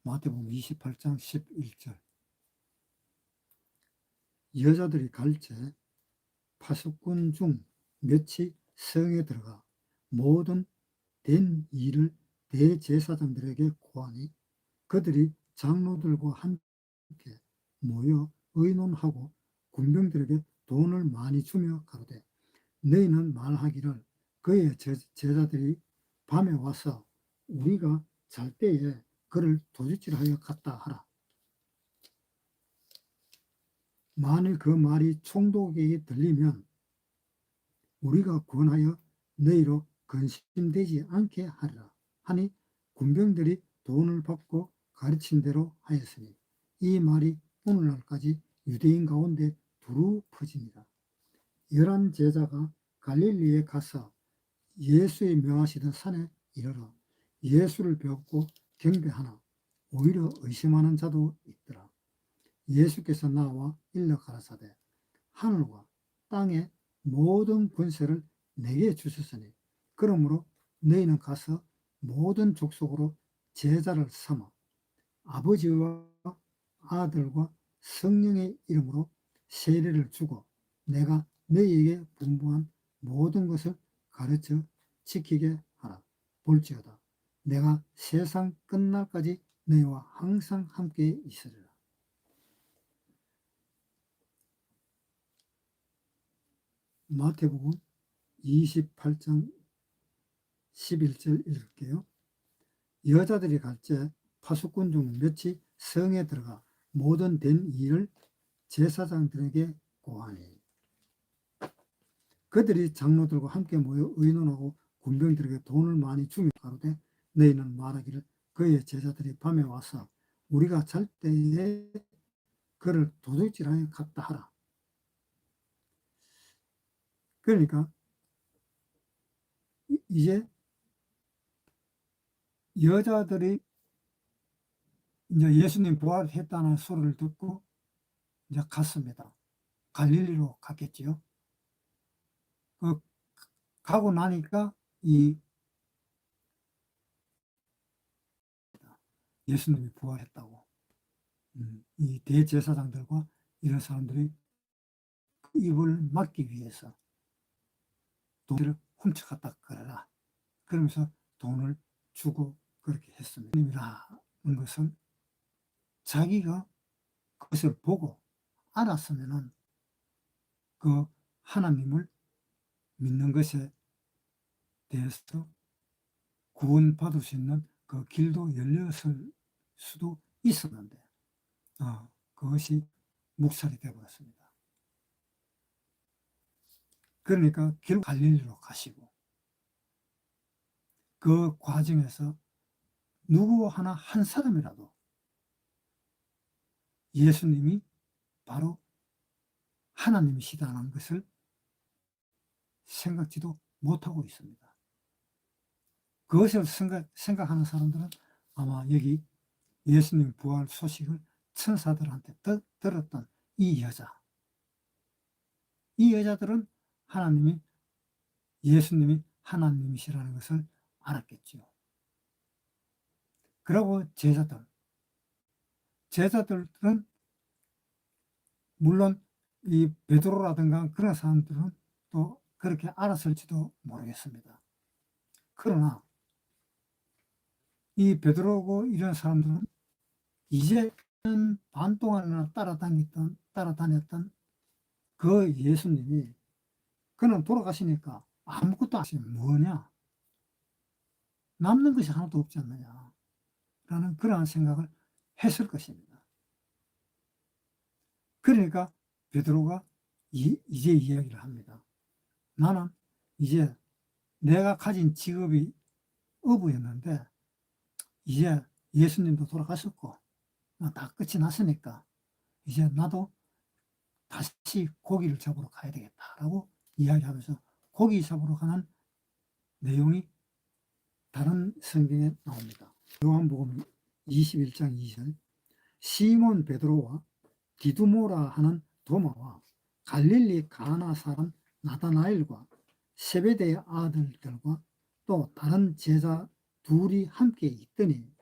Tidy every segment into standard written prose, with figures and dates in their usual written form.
마태복음 28장 11절. 여자들이 갈새 파수꾼 중 몇이 성에 들어가 모든 된 일을 대제사장들에게 고하니 그들이 장로들과 함께 모여 의논하고 군병들에게 돈을 많이 주며 가로되 너희는 말하기를 그의 제자들이 밤에 와서 우리가 잘 때에 그를 도둑질하여 갔다 하라. 만일 그 말이 총독에게 들리면 우리가 권하여 너희로 근심되지 않게 하리라 하니 군병들이 돈을 받고 가르친 대로 하였으니 이 말이 오늘날까지 유대인 가운데 두루 퍼지니라. 11 제자가 갈릴리에 가서 예수의 명하시던 산에 이르러 예수를 배웠고 경배하나 오히려 의심하는 자도 있더라. 예수께서 나와 일러 가라사대 하늘과 땅의 모든 권세를 내게 주셨으니 그러므로 너희는 가서 모든 족속으로 제자를 삼아 아버지와 아들과 성령의 이름으로 세례를 주고 내가 너희에게 분부한 모든 것을 가르쳐 지키게 하라. 볼지어다 내가 세상 끝날까지 너희와 항상 함께 있으리라. 마태복음 28장 11절 읽을게요. 여자들이 갈새 파수꾼 중 몇이 성에 들어가 모든 된 일을 제사장들에게 고하니 그들이 장로들과 함께 모여 의논하고 군병들에게 돈을 많이 주며 가로되 너희는 말하기를 그의 제자들이 밤에 와서 우리가 잘 때에 그를 도둑질하여 갔다 하라. 그러니까 이제 여자들이 이제 예수님 부활했다는 소리를 듣고 이제 갔습니다. 갈릴리로 갔겠지요. 가고 나니까 예수님이 부활했다고 이 대제사장들과 이런 사람들이 그 입을 막기 위해서 돈을 훔쳐갔다 그러라. 그러면서 돈을 주고 그렇게 했습니다. 하나님이라는 것은 자기가 그것을 보고 알았으면은 그 하나님을 믿는 것에 대해서 구원받을 수 있는 그 길도 열렸을 수도 있었는데 그것이 묵살이 되어버렸습니다. 그러니까 결국 갈릴리로 가시고 그 과정에서 누구 하나 한 사람이라도 예수님이 바로 하나님이시다는 것을 생각지도 못하고 있습니다. 그것을 생각하는 사람들은 아마 여기 예수님 부활 소식을 천사들한테 들었던 이 여자들은 예수님이 하나님이시라는 것을 알았겠죠. 그리고 제자들은 물론 이 베드로라든가 그런 사람들은 또 그렇게 알았을지도 모르겠습니다. 그러나 이 베드로고 이런 사람들은 이제 반 동안이나 따라다녔던 그 예수님이 그는 돌아가시니까 아무것도 안 하시면 뭐냐? 남는 것이 하나도 없지 않느냐? 라는 그러한 생각을 했을 것입니다. 그러니까 베드로가 이제 이야기를 합니다. 나는 이제 내가 가진 직업이 어부였는데 이제 예수님도 돌아가셨고 다 끝이 났으니까 이제 나도 다시 고기를 잡으러 가야 되겠다라고 이야기하면서 고기 잡으러 가는 내용이 다른 성경에 나옵니다. 요한복음 21장 2절 시몬 베드로와 디두모라 하는 도마와 갈릴리 가나 사람 나다나엘과 세베대의 아들들과 또 다른 제자 둘이 함께 있더니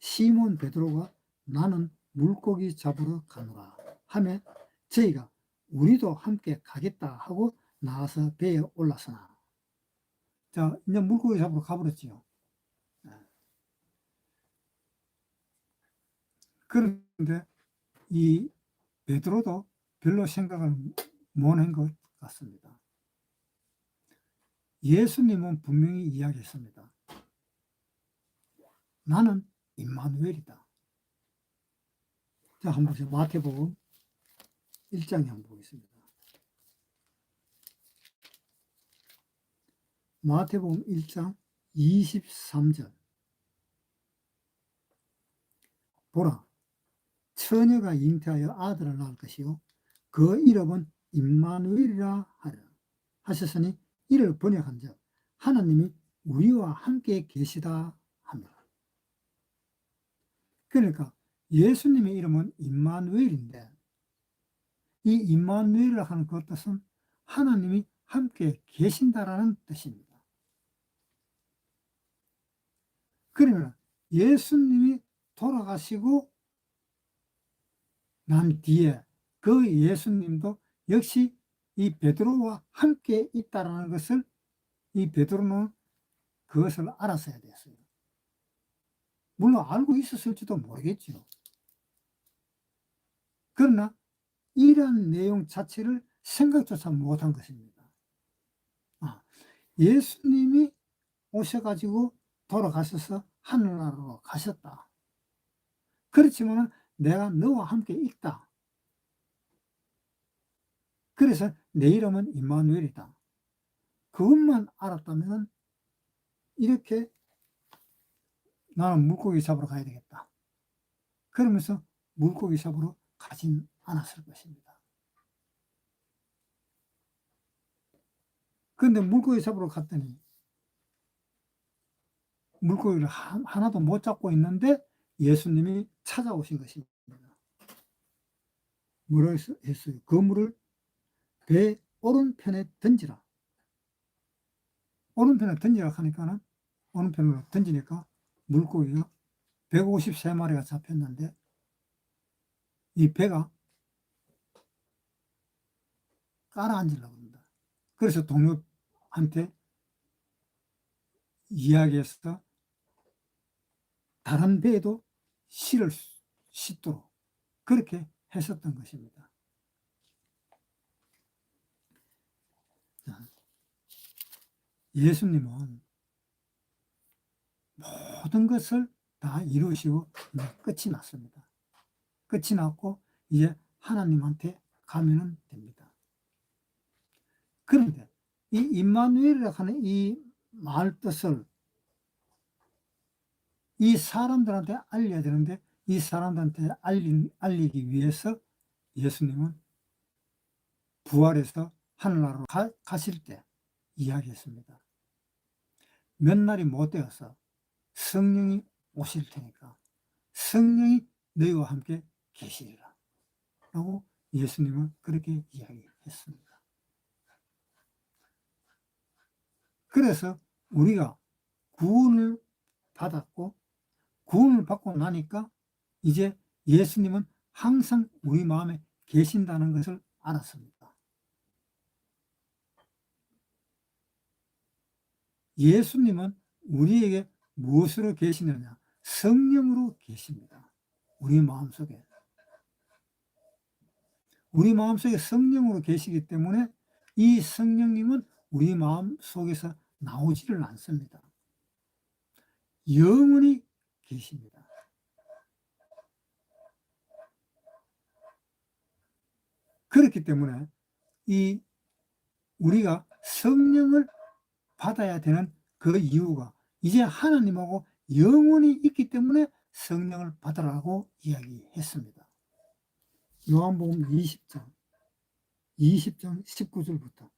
시몬 베드로가 나는 물고기 잡으러 가노라 하며 저희가 우리도 함께 가겠다 하고 나와서 배에 올랐으나. 자, 이제 물고기 잡으러 가버렸지요. 그런데 이 베드로도 별로 생각을 못한 것 같습니다. 예수님은 분명히 이야기했습니다. 나는 임마누엘이다. 자, 한번 보세요. 마태복음 1장에 한번 보겠습니다. 마태복음 1장 23절. 보라, 처녀가 잉태하여 아들을 낳을 것이요 그 이름은 임마누엘이라 하리라 하셨으니 이를 번역한즉 하나님이 우리와 함께 계시다 합니다. 그러니까 예수님의 이름은 임마누엘인데 이 임마누엘이라 하는 그 뜻은 하나님이 함께 계신다라는 뜻입니다. 그러면 예수님이 돌아가시고 난 뒤에 그 예수님도 역시 이 베드로와 함께 있다라는 것을 이 베드로는 그것을 알았어야 됐어요. 물론 알고 있었을지도 모르겠죠. 그러나 이런 내용 자체를 생각조차 못한 것입니다. 예수님이 오셔가지고 돌아가셔서 하늘나라로 가셨다. 그렇지만 내가 너와 함께 있다. 그래서 내 이름은 임마누엘이다. 그것만 알았다면 이렇게 나는 물고기 잡으러 가야 되겠다. 그러면서 물고기 잡으러 가진 않았을 것입니다. 그런데 물고기 잡으러 갔더니 물고기를 하나도 못 잡고 있는데 예수님이 찾아오신 것입니다. 뭐라 했어요? 그물을 배 오른편에 던지라. 오른편에 던지라 하니까는 오른편으로 던지니까 물고기가 153마리가 잡혔는데 이 배가 깔아앉으려고 합니다. 그래서 동료한테 이야기해서 다른 배에도 실을 싣도록 그렇게 했었던 것입니다. 예수님은 모든 것을 다 이루시고 끝이 났습니다. 끝이 났고 이제 하나님한테 가면 됩니다. 그런데 이 임마누엘이라고 하는 이 말 뜻을 이 사람들한테 알려야 되는데 이 사람들한테 알리기 위해서 예수님은 부활해서 하늘나라로 가실 때 이야기했습니다. 몇 날이 못 되어서 성령이 오실 테니까 성령이 너희와 함께 계시리라 라고 예수님은 그렇게 이야기했습니다. 그래서 우리가 구원을 받았고 구원을 받고 나니까 이제 예수님은 항상 우리 마음에 계신다는 것을 알았습니다. 예수님은 우리에게 무엇으로 계시느냐? 성령으로 계십니다. 우리 마음속에. 우리 마음속에 성령으로 계시기 때문에 이 성령님은 우리 마음속에서 나오지를 않습니다. 영원히 계십니다. 그렇기 때문에 우리가 성령을 받아야 되는 그 이유가 이제 하나님하고 영원히 있기 때문에 성령을 받으라고 이야기했습니다. 요한복음 20장 19절부터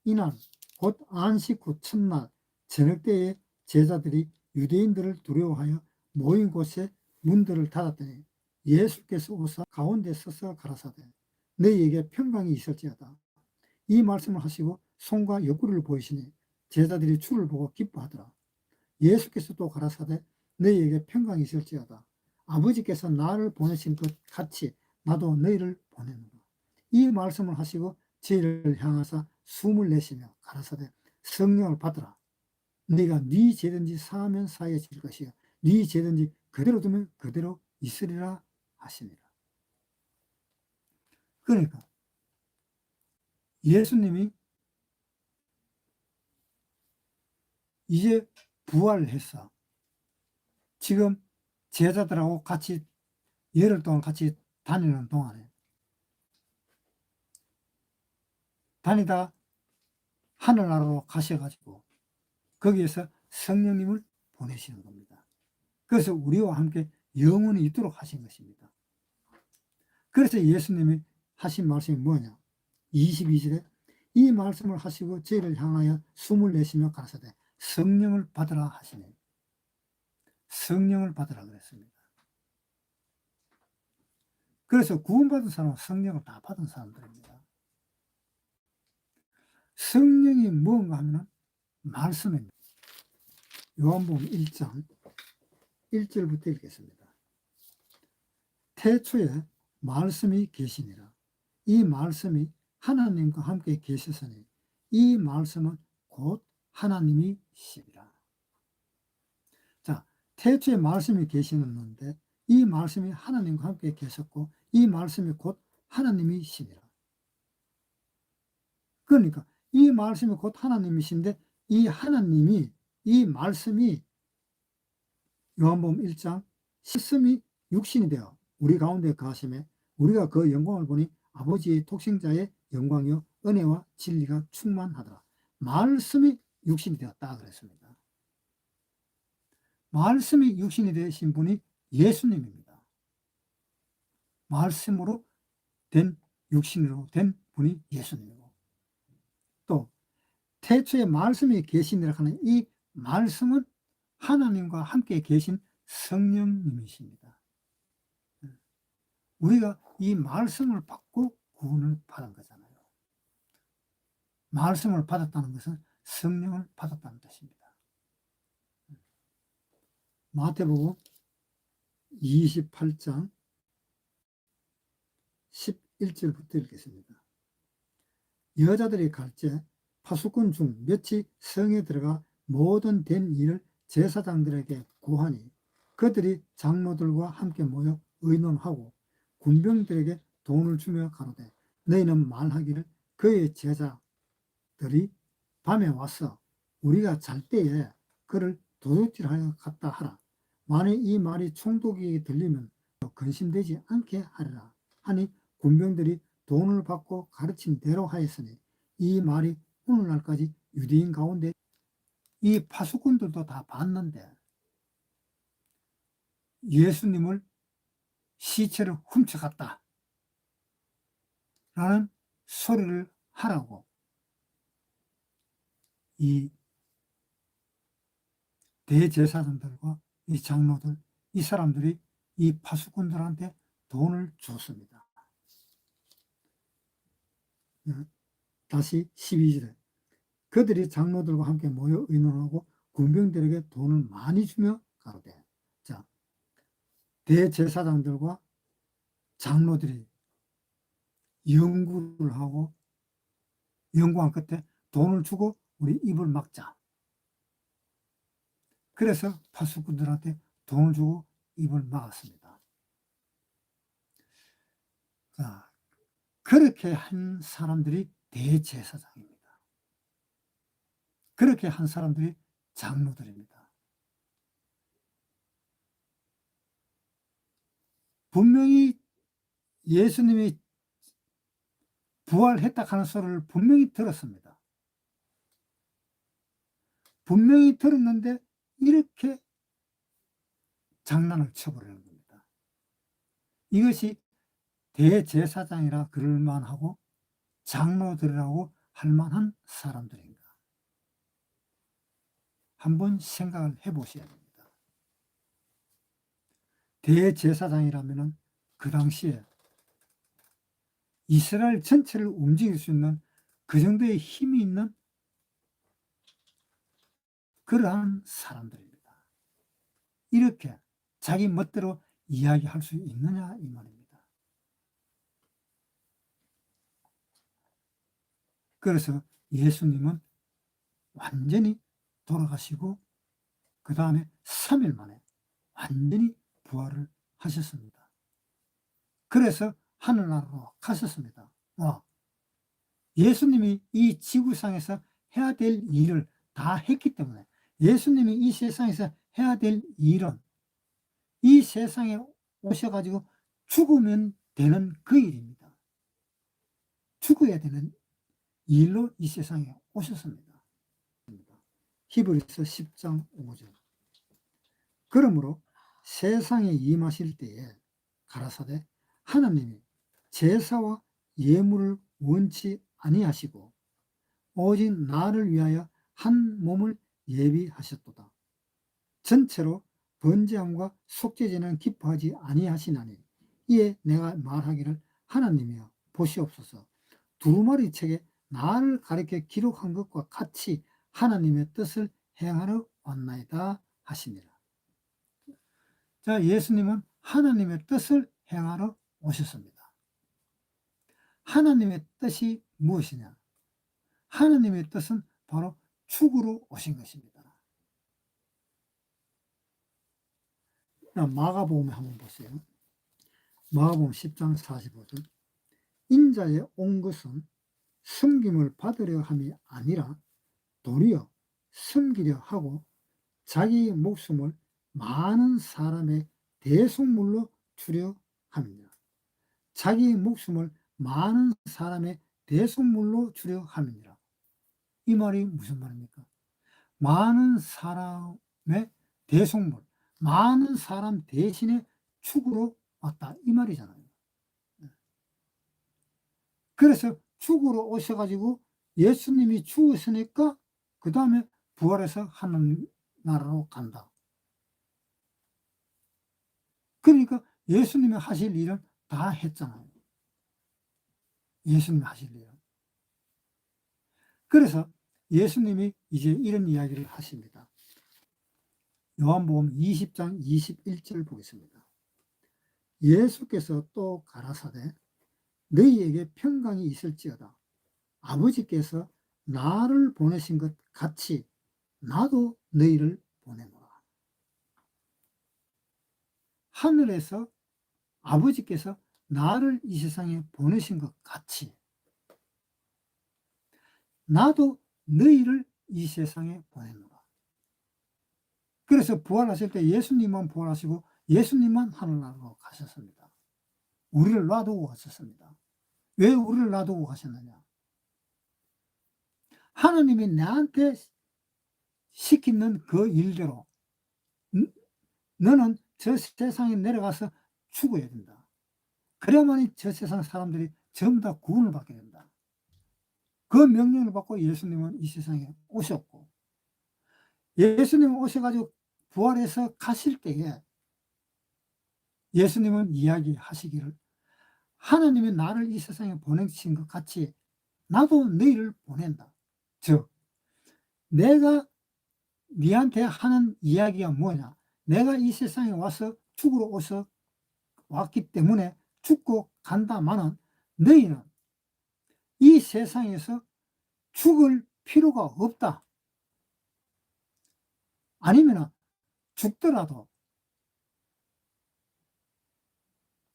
이날 곧 안식 후 첫날 저녁 때에 제자들이 유대인들을 두려워하여 모인 곳에 문들을 닫았더니 예수께서 오사 가운데 서서 가라사대 너희에게 평강이 있을지어다. 이 말씀을 하시고 손과 옆구리를 보이시니 제자들이 주를 보고 기뻐하더라. 예수께서 또 가라사대 너희에게 평강이 있을지어다. 아버지께서 나를 보내신 것 같이 나도 너희를 보내노라. 이 말씀을 하시고 저희를 향하사 숨을 내쉬며 가라사대 성령을 받으라. 네가 네 죄든지 사하면 사해질 것이요 네 죄든지 그대로 두면 그대로 있으리라 하시니라. 그러니까 예수님이 이제 부활했어. 지금 제자들하고 같이 열흘 동안 같이 다니는 동안에 다니다 하늘나라로 가셔가지고 거기에서 성령님을 보내시는 겁니다. 그래서 우리와 함께 영원히 있도록 하신 것입니다. 그래서 예수님이 하신 말씀이 뭐냐? 22절에 이 말씀을 하시고 저희를 향하여 숨을 내쉬며 가라사대 성령을 받으라 하시네. 성령을 받으라 그랬습니다. 그래서 구원받은 사람은 성령을 다 받은 사람들입니다. 성령이 뭔가 하면 말씀입니다. 요한복음 1장 1절부터 읽겠습니다. 태초에 말씀이 계시니라. 이 말씀이 하나님과 함께 계셨으니 이 말씀은 곧 하나님이시니라. 자, 태초에 말씀이 계시는데 이 말씀이 하나님과 함께 계셨고 이 말씀이 곧 하나님이시니라. 그러니까 이 말씀이 곧 하나님이신데 이 하나님이 이 말씀이 요한복음 1장 말씀이 육신이 되어 우리 가운데 가심에 우리가 그 영광을 보니 아버지의 독생자의 영광이요 은혜와 진리가 충만하더라. 말씀이 육신이 되었다 그랬습니다. 말씀이 육신이 되신 분이 예수님입니다. 말씀으로 된 육신으로 된 분이 예수님이고 또 태초에 말씀이 계시니라 하는 이 말씀은 하나님과 함께 계신 성령님이십니다. 우리가 이 말씀을 받고 구원을 받은 거잖아요. 말씀을 받았다는 것은 성령을 받았다는 뜻입니다. 마태복음 28장 11절부터 읽겠습니다. 여자들이 갈새 파수꾼 중 몇이 성에 들어가 모든 된 일을 제사장들에게 고하니 그들이 장로들과 함께 모여 의논하고 군병들에게 돈을 주며 가로되 너희는 말하기를 그의 제자들이 밤에 와서 우리가 잘 때에 그를 도둑질하여 갔다 하라. 만일 이 말이 총독에게 들리면 근심되지 않게 하리라 하니 군병들이 돈을 받고 가르친 대로 하였으니 이 말이 오늘날까지 유대인 가운데 이 파수꾼들도 다 봤는데 예수님을 시체를 훔쳐갔다 라는 소리를 하라고 이 대제사장들과 이 장로들 이 사람들이 이 파수꾼들한테 돈을 줬습니다. 다시 12절에 그들이 장로들과 함께 모여 의논하고 군병들에게 돈을 많이 주며 가로되 자 대제사장들과 장로들이 연구를 하고 연구한 끝에 돈을 주고 우리 입을 막자. 그래서 파수꾼들한테 돈을 주고 입을 막았습니다. 자, 그렇게 한 사람들이 대제사장입니다. 그렇게 한 사람들이 장로들입니다. 분명히 예수님이 부활했다 하는 소리를 분명히 들었습니다. 분명히 들었는데 이렇게 장난을 쳐버리는 겁니다. 이것이 대제사장이라 그럴 만하고 장로들이라고 할 만한 사람들인가? 한번 생각을 해보셔야 됩니다. 대제사장이라면 그 당시에 이스라엘 전체를 움직일 수 있는 그 정도의 힘이 있는 그러한 사람들입니다. 이렇게 자기 멋대로 이야기할 수 있느냐 이 말입니다. 그래서 예수님은 완전히 돌아가시고 그 다음에 3일 만에 완전히 부활을 하셨습니다. 그래서 하늘나라로 가셨습니다. 예수님이 이 지구상에서 해야 될 일을 다 했기 때문에, 예수님이 이 세상에서 해야 될 일은 이 세상에 오셔가지고 죽으면 되는 그 일입니다. 죽어야 되는 일로 이 세상에 오셨습니다. 히브리서 10장 5절. 그러므로 세상에 임하실 때에 가라사대 하나님이 제사와 예물을 원치 아니하시고 오직 나를 위하여 한 몸을 예비하셨도다. 전체로 번제함과 속죄제는 기뻐하지 아니하시나니 이에 내가 말하기를 하나님이여 보시옵소서. 두루마리 책에 나를 가리켜 기록한 것과 같이 하나님의 뜻을 행하러 왔나이다 하시니라. 자, 예수님은 하나님의 뜻을 행하러 오셨습니다. 하나님의 뜻이 무엇이냐? 하나님의 뜻은 바로 죽으러 오신 것입니다. 마가복음 한번 보세요. 마가복음 10장 45절. 인자에 온 것은 섬김을 받으려 함이 아니라 도리어 섬기려 하고 자기 목숨을 많은 사람의 대속물로 주려 함이니라. 자기 목숨을 많은 사람의 대속물로 주려 함이니라. 이 말이 무슨 말입니까? 많은 사람의 대속물, 많은 사람 대신에 죽으러 왔다 이 말이잖아요. 그래서 죽으러 오셔가지고 예수님이 죽으시니까 그 다음에 부활해서 하늘나라로 간다. 그러니까 예수님이 하실 일은 다 했잖아요. 예수님이 하실 일은. 그래서 예수님이 이제 이런 이야기를 하십니다. 요한복음 20장 21절 보겠습니다. 예수께서 또 가라사대 너희에게 평강이 있을지어다. 아버지께서 나를 보내신 것 같이 나도 너희를 보내노라. 하늘에서 아버지께서 나를 이 세상에 보내신 것 같이 나도 너희를 이 세상에 보내노라. 그래서 부활하실 때 예수님만 부활하시고 예수님만 하늘나라로 가셨습니다. 우리를 놔두고 가셨습니다. 왜 우리를 놔두고 가셨느냐? 하나님이 나한테 시키는 그 일대로 너는 저 세상에 내려가서 죽어야 된다. 그래야만이 저 세상 사람들이 전부 다 구원을 받게 된다. 그 명령을 받고 예수님은 이 세상에 오셨고, 예수님 오셔가지고 부활해서 가실 때에 예수님은 이야기하시기를 하나님이 나를 이 세상에 보내신 것 같이 나도 너희를 보낸다. 즉 내가 네한테 하는 이야기가 뭐냐? 내가 이 세상에 와서 죽으러 오셔 왔기 때문에 죽고 간다마는 너희는 이 세상에서 죽을 필요가 없다. 아니면 죽더라도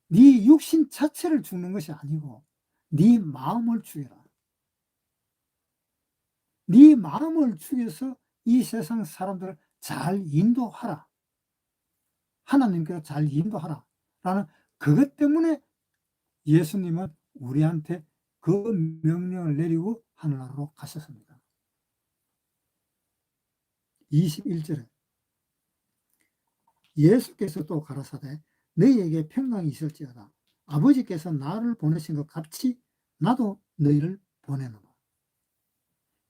네 육신 자체를 죽는 것이 아니고 네 마음을 죽여라. 네 마음을 죽여서 이 세상 사람들을 잘 인도하라. 하나님께로 잘 인도하라. 라는 그것 때문에 예수님은 우리한테 그 명령을 내리고 하늘나라로 가셨습니다. 21절에 예수께서 또 가라사대 너희에게 평강이 있을지어다. 아버지께서 나를 보내신 것 같이 나도 너희를 보내노라.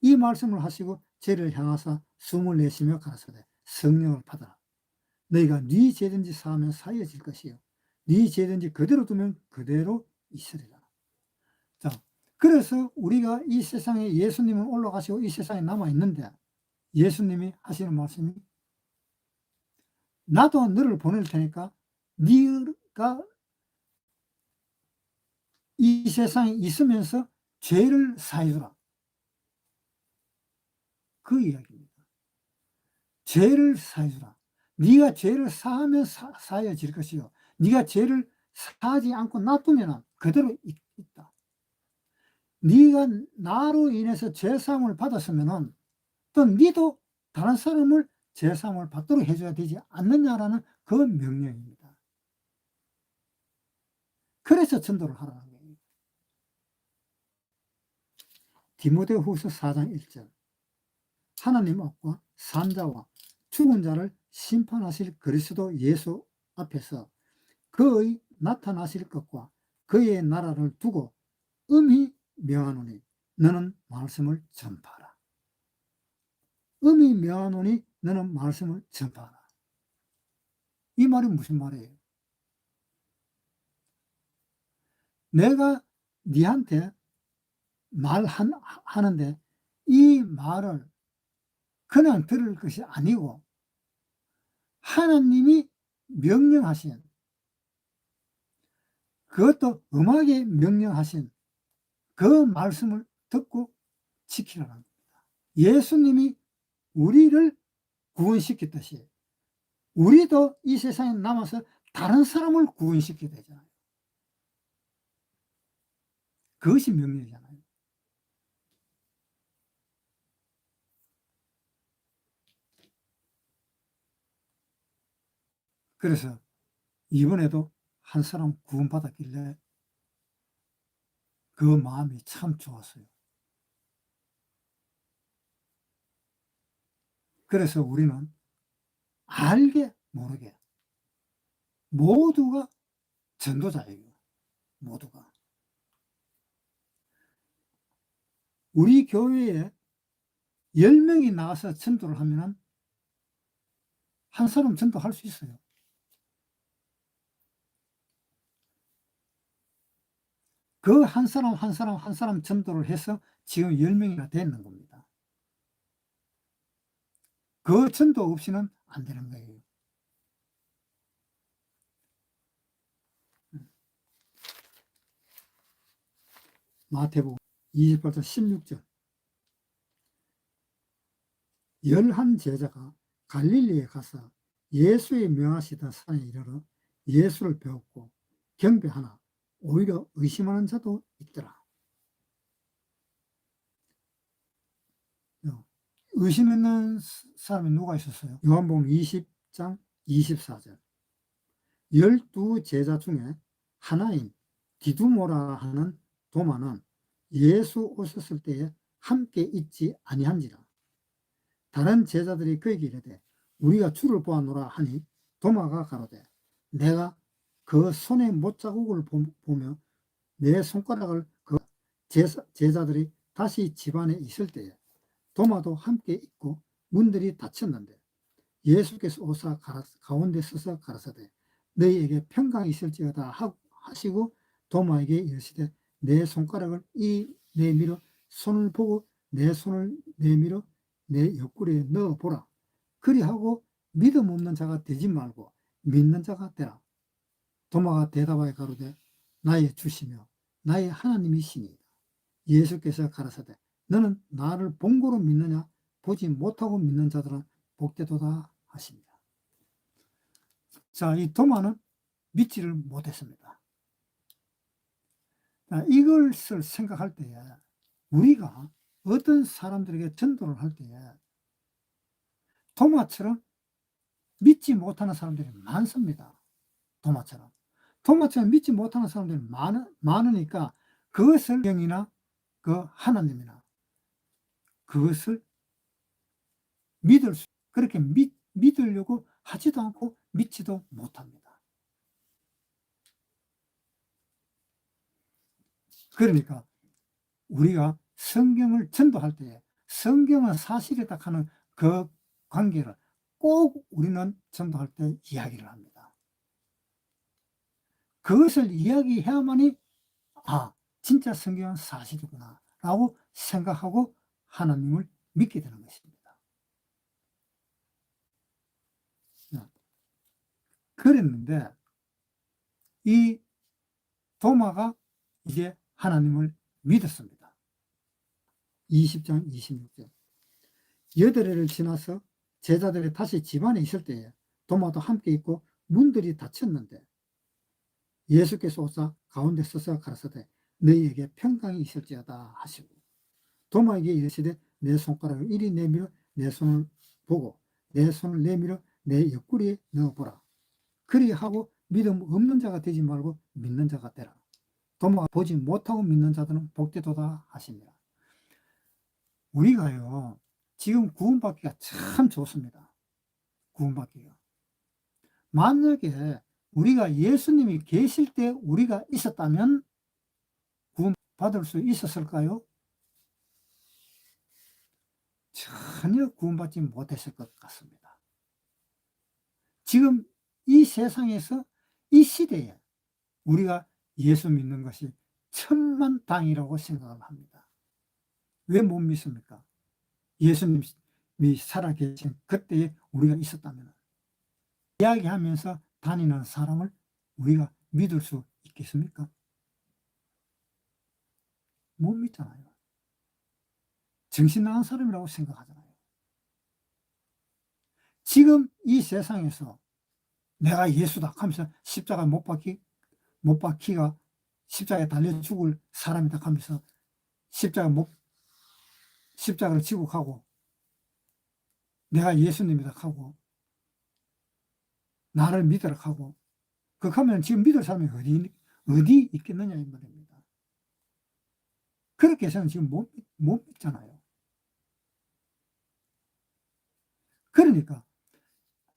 이 말씀을 하시고 저를 향하사 숨을 내쉬며 가라사대 성령을 받아라. 너희가 네 죄든지 사하면 사해질 것이요 네 죄든지 그대로 두면 그대로 있으리라. 자, 그래서 우리가 이 세상에 예수님은 올라가시고 이 세상에 남아 있는데 예수님이 하시는 말씀이 나도 너를 보낼 테니까 네가 이 세상에 있으면서 죄를 사해주라. 그 이야기입니다. 죄를 사해주라. 네가 죄를 사하면 사해질 것이요. 네가 죄를 사하지 않고 놔두면 그대로 있다. 네가 나로 인해서 죄사함을 받았으면은 또 네도 다른 사람을 죄사함을 받도록 해줘야 되지 않느냐라는 그 명령입니다. 그래서 전도를 하라는 거예요. 디모데후서 4장 1절. 하나님 앞과 산자와 죽은 자를 심판하실 그리스도 예수 앞에서 그의 나타나실 것과 그의 나라를 두고 음히 명하노니 너는 말씀을 전파하라. 음히 명하노니 너는 말씀을 전파하라. 이 말이 무슨 말이에요? 내가 니한테 말하는데 이 말을 그냥 들을 것이 아니고 하나님이 명령하신, 그것도 엄하게 명령하신 그 말씀을 듣고 지키라는 겁니다. 예수님이 우리를 구원시켰듯이 우리도 이 세상에 남아서 다른 사람을 구원시켜야 되잖아요. 그것이 명령이잖아요. 그래서 이번에도 한 사람 구원받았길래 그 마음이 참 좋았어요. 그래서 우리는 알게 모르게 모두가 전도자예요. 모두가. 우리 교회에 10명이 나와서 전도를 하면 한 사람 전도할 수 있어요. 그 한 사람 한 사람 한 사람 전도를 해서 지금 10명이나 되는 겁니다. 그 전도 없이는 안 되는 거예요. 마태복음 28장 16절. 11 제자가 갈릴리에 가서 예수의 명하시던 산에 이르러 예수를 배웠고 경배하나 오히려 의심하는 자도 있더라. 의심했는 사람이 누가 있었어요? 요한복음 20장 24절. 12 제자 중에 하나인 디두모라 하는 도마는 예수 오셨을 때에 함께 있지 아니한지라. 다른 제자들이 그에게 이르되 우리가 주를 보았노라 하니 도마가 가로되 내가 그 손의 못자국을 보며 내 손가락을 그 제자들이 다시 집안에 있을 때에 도마도 함께 있고 문들이 닫혔는데 예수께서 오사 가운데 서서 가라사대 너희에게 평강이 있을지어다 하시고 도마에게 이르시되 내 손가락을 이 내밀어 손을 보고 내 손을 내밀어 내 옆구리에 넣어보라. 그리하고 믿음 없는 자가 되지 말고 믿는 자가 되라. 도마가 대답하여 가로되 나의 주시며 나의 하나님이시니이다. 예수께서 가라사대 너는 나를 본고로 믿느냐 보지 못하고 믿는 자들은 복되도다 하십니다. 자, 이 도마는 믿지를 못했습니다. 자, 이것을 생각할 때에 우리가 어떤 사람들에게 전도를 할 때에 도마처럼 믿지 못하는 사람들이 많습니다. 도마처럼. 도마처럼 믿지 못하는 사람들이 많으니까 그것을 영이나 그 하나님이나 그것을 그렇게 믿으려고 하지도 않고 믿지도 못합니다. 그러니까 우리가 성경을 전도할 때에 성경은 사실이다 하는 그 관계를 꼭 우리는 전도할 때 이야기를 합니다. 그것을 이야기해야만이 진짜 성경은 사실이구나 라고 생각하고 하나님을 믿게 되는 것입니다. 그랬는데 이 도마가 이제 하나님을 믿었습니다. 20장 26절. 8해를 지나서 제자들이 다시 집안에 있을 때에 도마도 함께 있고 문들이 닫혔는데 예수께서 오사 가운데 서서 가라사대 너희에게 평강이 있을지어다 하시고 도마에게 이르시되 내 손가락을 이리 내밀어 내 손을 보고 내 손을 내밀어 내 옆구리에 넣어보라. 그리하고 믿음 없는 자가 되지 말고 믿는 자가 되라. 도마가 보지 못하고 믿는 자들은 복되도다 하십니다. 우리가요 지금 구원받기가 참 좋습니다. 구원받기가. 만약에 우리가 예수님이 계실 때 우리가 있었다면 구원받을 수 있었을까요? 전혀 구원받지 못했을 것 같습니다. 지금 이 세상에서 이 시대에 우리가 예수 믿는 것이 천만다행이라고 생각을 합니다. 왜 못 믿습니까? 예수님이 살아계신 그때에 우리가 있었다면 이야기하면서 다니는 사람을 우리가 믿을 수 있겠습니까? 못 믿잖아요. 정신 나간 사람이라고 생각하잖아요. 지금 이 세상에서 내가 예수다 하면서 십자가 못 박히가 십자가에 달려 죽을 사람이다 하면서 십자가를 지고 가고 내가 예수님이다 하고 나를 믿으라 하고 하면 지금 믿을 사람이 어디 있겠느냐 이 말입니다. 그렇게 해서는 지금 못 믿잖아요. 그러니까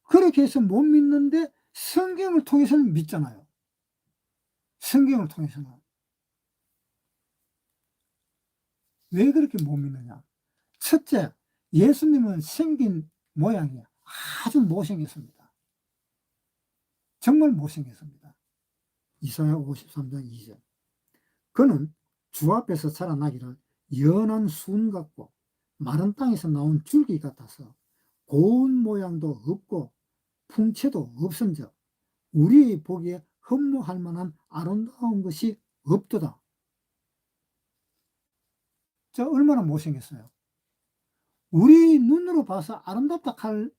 그렇게 해서 못 믿는데 성경을 통해서는 믿잖아요. 성경을 통해서는. 왜 그렇게 못 믿느냐? 첫째, 예수님은 생긴 모양이 아주 못생겼습니다. 정말 못생겼습니다. 이사야 53장 2절. 그는 주 앞에서 자라나기를 연한 순 같고 마른 땅에서 나온 줄기 같아서 고운 모양도 없고 풍채도 없은즉 우리의 보기에 흠모할 만한 아름다운 것이 없도다. 저 얼마나 못생겼어요. 우리 눈으로 봐서 아름답다 할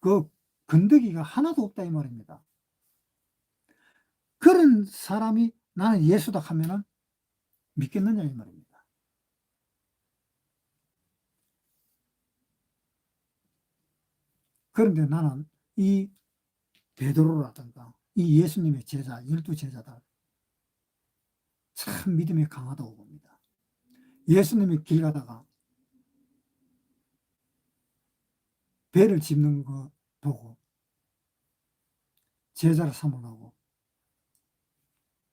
그 건더기가 하나도 없다 이 말입니다. 그런 사람이 나는 예수다 하면은 믿겠느냐 이 말입니다. 그런데 나는 이 베드로라든가 이 예수님의 제자 12제자들 참 믿음이 강하다고 봅니다. 예수님이 길 가다가 배를 짚는 거 보고 제자를 삼으라고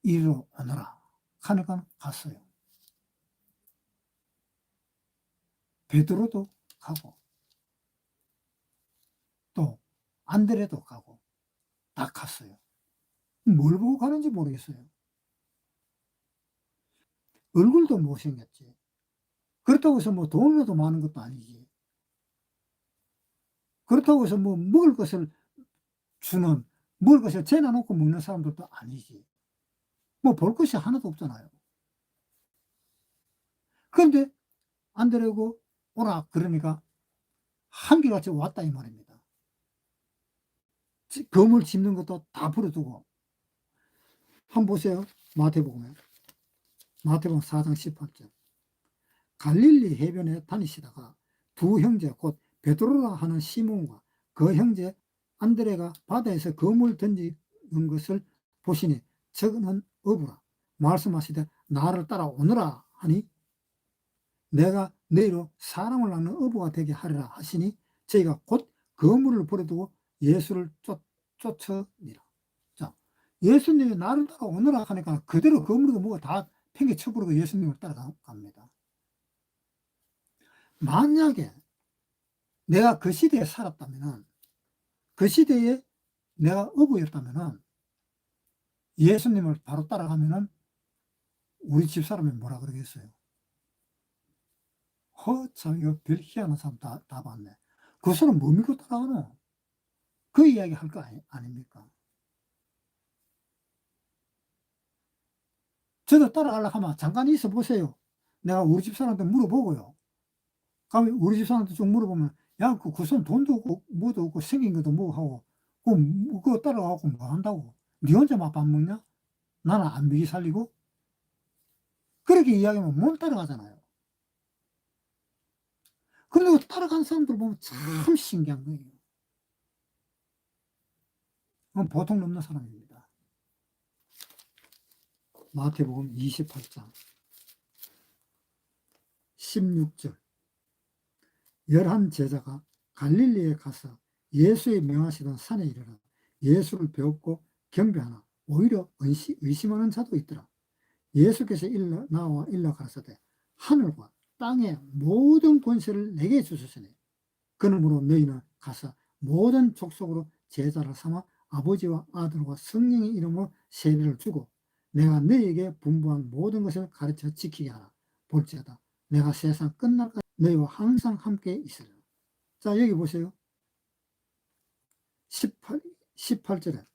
이리로 오너라 하니까 갔어요. 베드로도 가고 또 안드레도 가고 다 갔어요. 뭘 보고 가는지 모르겠어요. 얼굴도 못생겼지. 그렇다고 해서 뭐 돈이라도 많은 것도 아니지. 그렇다고 해서 뭐 먹을 것을 재놔 놓고 먹는 사람들도 아니지. 뭐 볼 것이 하나도 없잖아요. 그런데 안드레고 오라 그러니까 한결같이 왔다 이 말입니다. 그물 짚는 것도 다 버려두고. 한번 보세요. 마태복음 4장 18절. 갈릴리 해변에 다니시다가 두 형제 곧 베드로라 하는 시몬과 그 형제 안드레가 바다에서 그물 던지는 것을 보시니 저거는 어부라. 말씀하시되 나를 따라오너라 하니 내가 너희로 사람을 낳는 어부가 되게 하리라 하시니 저희가 곧 그물을 버려두고 예수를 쫓으니라. 자, 예수님이 나를 따라오너라 하니까 그대로 그물이고 뭐가 다 팽개쳐버리고 예수님을 따라갑니다. 만약에 내가 그 시대에 살았다면 그 시대에 내가 어부였다면 예수님을 바로 따라가면 우리 집사람이 뭐라 그러겠어요? 참 이거 별 희한한 사람 다 봤네. 그 사람 뭐 믿고 따라가노? 그 이야기 할 거 아닙니까? 저도 따라가려고 하면 잠깐 있어 보세요. 내가 우리 집 사람한테 물어보고요. 가면 우리 집 사람한테 좀 물어보면 야, 그 손 돈도 없고 뭐도 없고 생긴 것도 뭐 하고 그거 따라가 갖고 뭐 한다고. 니 혼자만 밥 먹냐? 나는 안 먹이 살리고? 그렇게 이야기하면 못 따라가잖아요. 그런데 그 따라간 사람들 보면 참 신기한 거예요. 그건 보통 넘는 사람입니다. 마태복음 28장 16절 11 제자가 갈릴리에 가서 예수의 명하시던 산에 이르러 예수를 배웠고 경배하나 오히려 의심하는 자도 있더라. 예수께서 나와 일러 가라사대 하늘과 땅의 모든 권세를 내게 주셨으니 그러므로 너희는 가서 모든 족속으로 제자를 삼아 아버지와 아들과 성령의 이름으로 세례를 주고 내가 너희에게 분부한 모든 것을 가르쳐 지키게 하라. 볼지어다 내가 세상 끝날까지 너희와 항상 함께 있으리라. 자, 여기 보세요. 18절에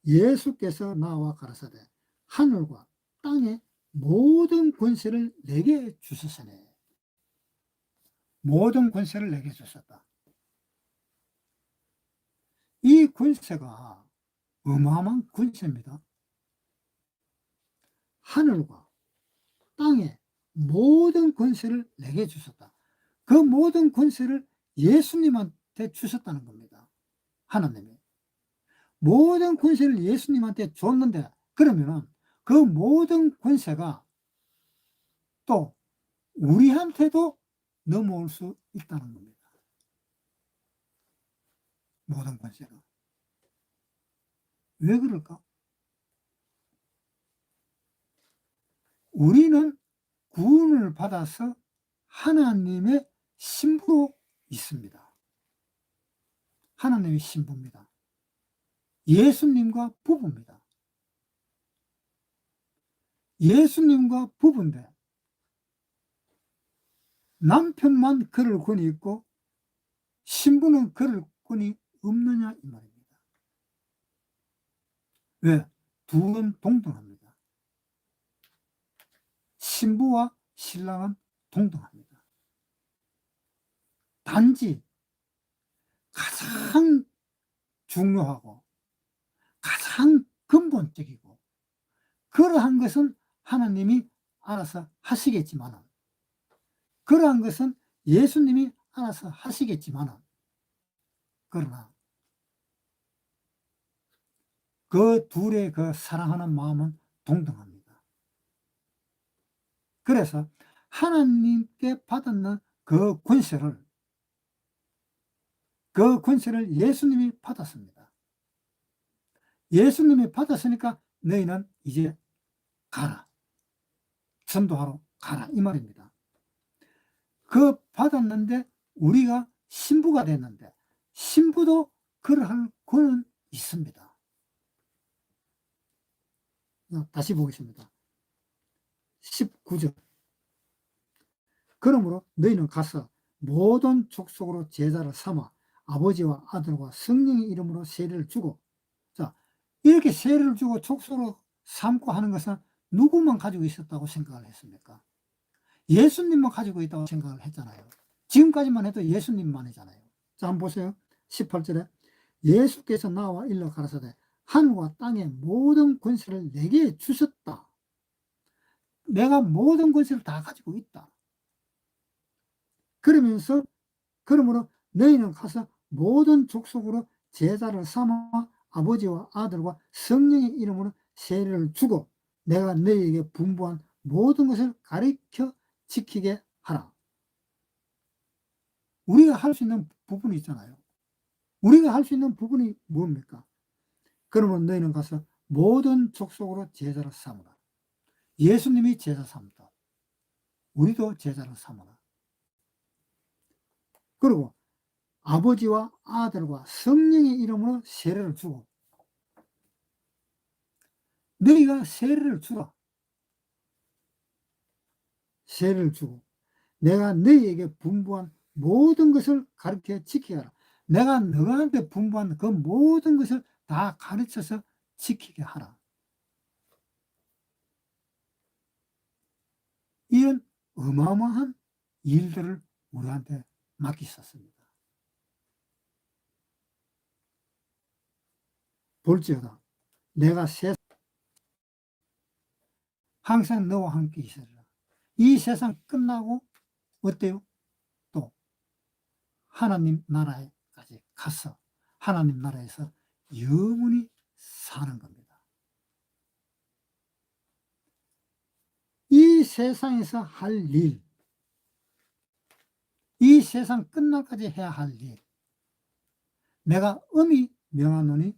예수께서 나와 가라사대 하늘과 땅의 모든 권세를 내게 주셨으니 모든 권세를 내게 주셨다. 이 권세가 어마어마한 권세입니다. 하늘과 땅의 모든 권세를 내게 주셨다. 그 모든 권세를 예수님한테 주셨다는 겁니다. 하나님이. 모든 권세를 예수님한테 줬는데 그러면은 그 모든 권세가 또 우리한테도 넘어올 수 있다는 겁니다. 모든 권세가. 왜 그럴까? 우리는 구원을 받아서 하나님의 신부로 있습니다. 하나님의 신부입니다. 예수님과 부부입니다. 예수님과 부부인데 남편만 그럴 권이 있고 신부는 그럴 권이 없느냐 이 말입니다. 왜? 둘은 동등합니다. 신부와 신랑은 동등합니다. 단지 가장 중요하고 가장 근본적이고 그러한 것은 하나님이 알아서 하시겠지만 그러한 것은 예수님이 알아서 하시겠지만 그러나 그 둘의 그 사랑하는 마음은 동등합니다. 그래서 하나님께 받았는 그 권세를 예수님이 받았습니다. 예수님이 받았으니까 너희는 이제 가라. 전도하러 가라 이 말입니다. 그 받았는데 우리가 신부가 됐는데 신부도 그러할 권은 있습니다. 다시 보겠습니다. 19절 그러므로 너희는 가서 모든 족속으로 제자를 삼아 아버지와 아들과 성령의 이름으로 세례를 주고 자 이렇게 세례를 주고 족속으로 삼고 하는 것은 누구만 가지고 있었다고 생각을 했습니까? 예수님만 가지고 있다고 생각을 했잖아요. 지금까지만 해도 예수님만이잖아요. 자, 한번 보세요. 18절에 예수께서 나와 일러 가라사대 하늘과 땅의 모든 권세를 내게 주셨다. 내가 모든 권세를 다 가지고 있다. 그러면서 그러므로 너희는 가서 모든 족속으로 제자를 삼아 아버지와 아들과 성령의 이름으로 세례를 주고 내가 너희에게 분부한 모든 것을 가르쳐 지키게 하라. 우리가 할 수 있는 부분이 있잖아요. 우리가 할 수 있는 부분이 뭡니까? 그러면 너희는 가서 모든 족속으로 제자를 삼으라. 예수님이 제자 삼다. 우리도 제자를 삼으라. 그리고 아버지와 아들과 성령의 이름으로 세례를 주고 너희가 세례를 주라. 세례를 주고 내가 너희에게 분부한 모든 것을 가르쳐 지키게 하라. 내가 너한테 분부한 그 모든 것을 다 가르쳐서 지키게 하라. 이런 어마어마한 일들을 우리한테 맡기셨습니다. 볼지어다 내가 항상 너와 함께 있으리라. 이 세상 끝나고 어때요? 또 하나님 나라에까지 가서 하나님 나라에서 영원히 사는 겁니다. 이 세상에서 할 일, 이 세상 끝날까지 해야 할 일, 내가 엄히 명하노니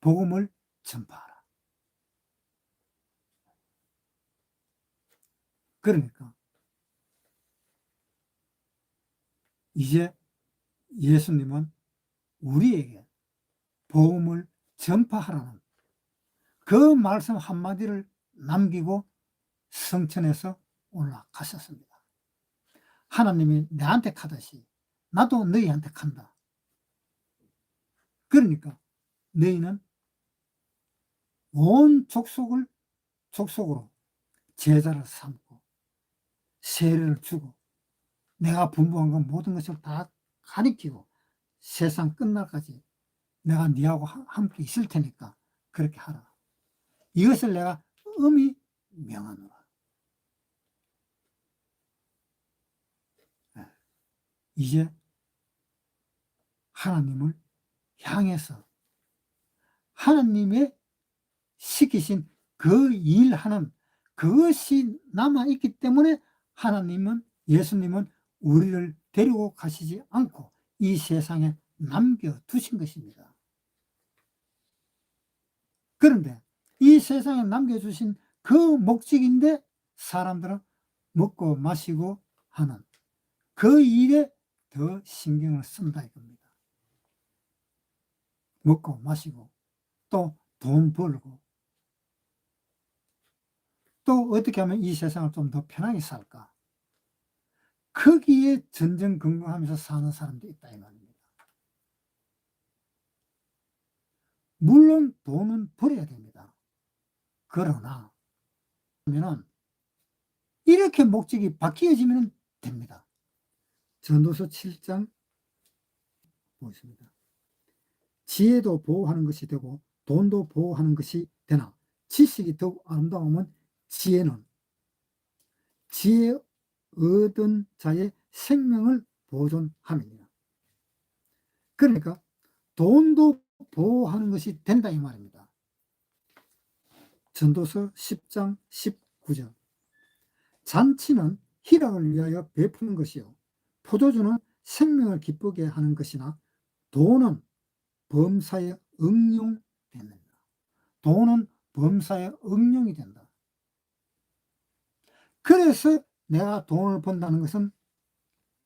복음을 전파하라. 그러니까 이제 예수님은 우리에게 복음을 전파하라는 그 말씀 한마디를 남기고 성천에서 올라가셨습니다. 하나님이 내한테 가듯이 나도 너희한테 간다. 그러니까 너희는 온 족속으로 제자를 삼고 세례를 주고 내가 분부한 것 모든 것을 다 가리키고 세상 끝날까지 내가 네하고 함께 있을 테니까 그렇게 하라. 이것을 내가 엄히 명하노라. 이제 하나님을 향해서 하나님의 시키신 그 일하는 그것이 남아있기 때문에 예수님은 우리를 데리고 가시지 않고 이 세상에 남겨두신 것입니다. 그런데 이 세상에 남겨주신 그 목적인데 사람들은 먹고 마시고 하는 그 일에 더 신경을 쓴다 이겁니다. 먹고 마시고 또 돈 벌고 또 어떻게 하면 이 세상을 좀 더 편하게 살까? 거기에 전전긍긍하면서 사는 사람도 있다 이 말입니다. 물론 돈은 벌어야 됩니다. 그러나 이렇게 목적이 바뀌어지면 됩니다. 전도서 7장 보겠습니다. 지혜도 보호하는 것이 되고 돈도 보호하는 것이 되나 지식이 더욱 아름다우면 지혜는 지혜 얻은 자의 생명을 보존함이니라. 그러니까 돈도 보호하는 것이 된다 이 말입니다. 전도서 10장 19절 잔치는 희락을 위하여 베푸는 것이요 포도주는 생명을 기쁘게 하는 것이나 돈은 범사에 응용된다. 돈은 범사에 응용이 된다. 그래서 내가 돈을 번다는 것은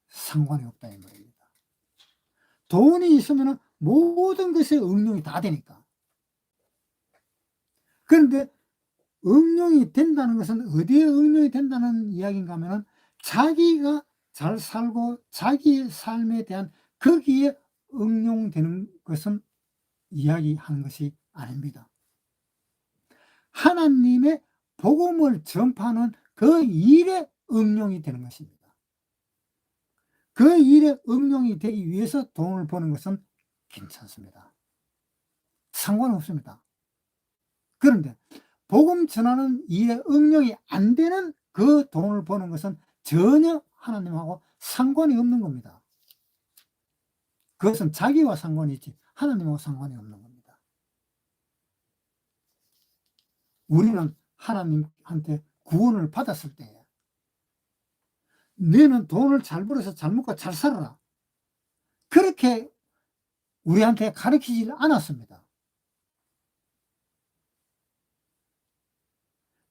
상관이 없다 이 말입니다. 돈이 있으면 모든 것에 응용이 다 되니까. 그런데 응용이 된다는 것은 어디에 응용이 된다는 이야기인가 하면 자기가 잘 살고 자기의 삶에 대한 거기에 응용되는 것은 이야기하는 것이 아닙니다. 하나님의 복음을 전파하는 그 일에 응용이 되는 것입니다. 그 일에 응용이 되기 위해서 돈을 버는 것은 괜찮습니다. 상관없습니다. 그런데 복음 전하는 일에 응용이 안 되는 그 돈을 버는 것은 전혀 하나님하고 상관이 없는 겁니다. 그것은 자기와 상관이 있지 하나님하고 상관이 없는 겁니다. 우리는 하나님한테 구원을 받았을 때 너는 돈을 잘 벌어서 잘 먹고 잘 살아라. 그렇게 우리한테 가르치지 않았습니다.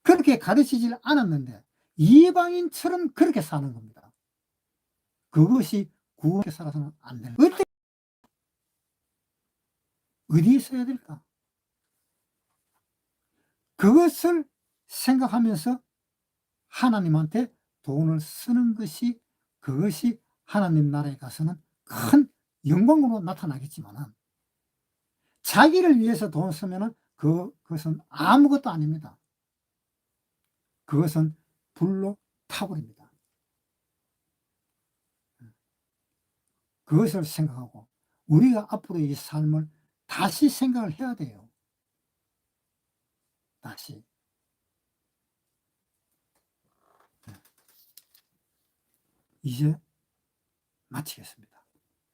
그렇게 가르치지 않았는데 이방인처럼 그렇게 사는 겁니다. 그것이 구원에 살아서는 안 되는 거예요. 어디에 써야 될까? 그것을 생각하면서 하나님한테 돈을 쓰는 것이 그것이 하나님 나라에 가서는 큰 영광으로 나타나겠지만 자기를 위해서 돈 쓰면 그것은 아무것도 아닙니다. 그것은 불로 타버립니다. 그것을 생각하고 우리가 앞으로 이 삶을 다시 생각을 해야 돼요. 다시. 이제 마치겠습니다.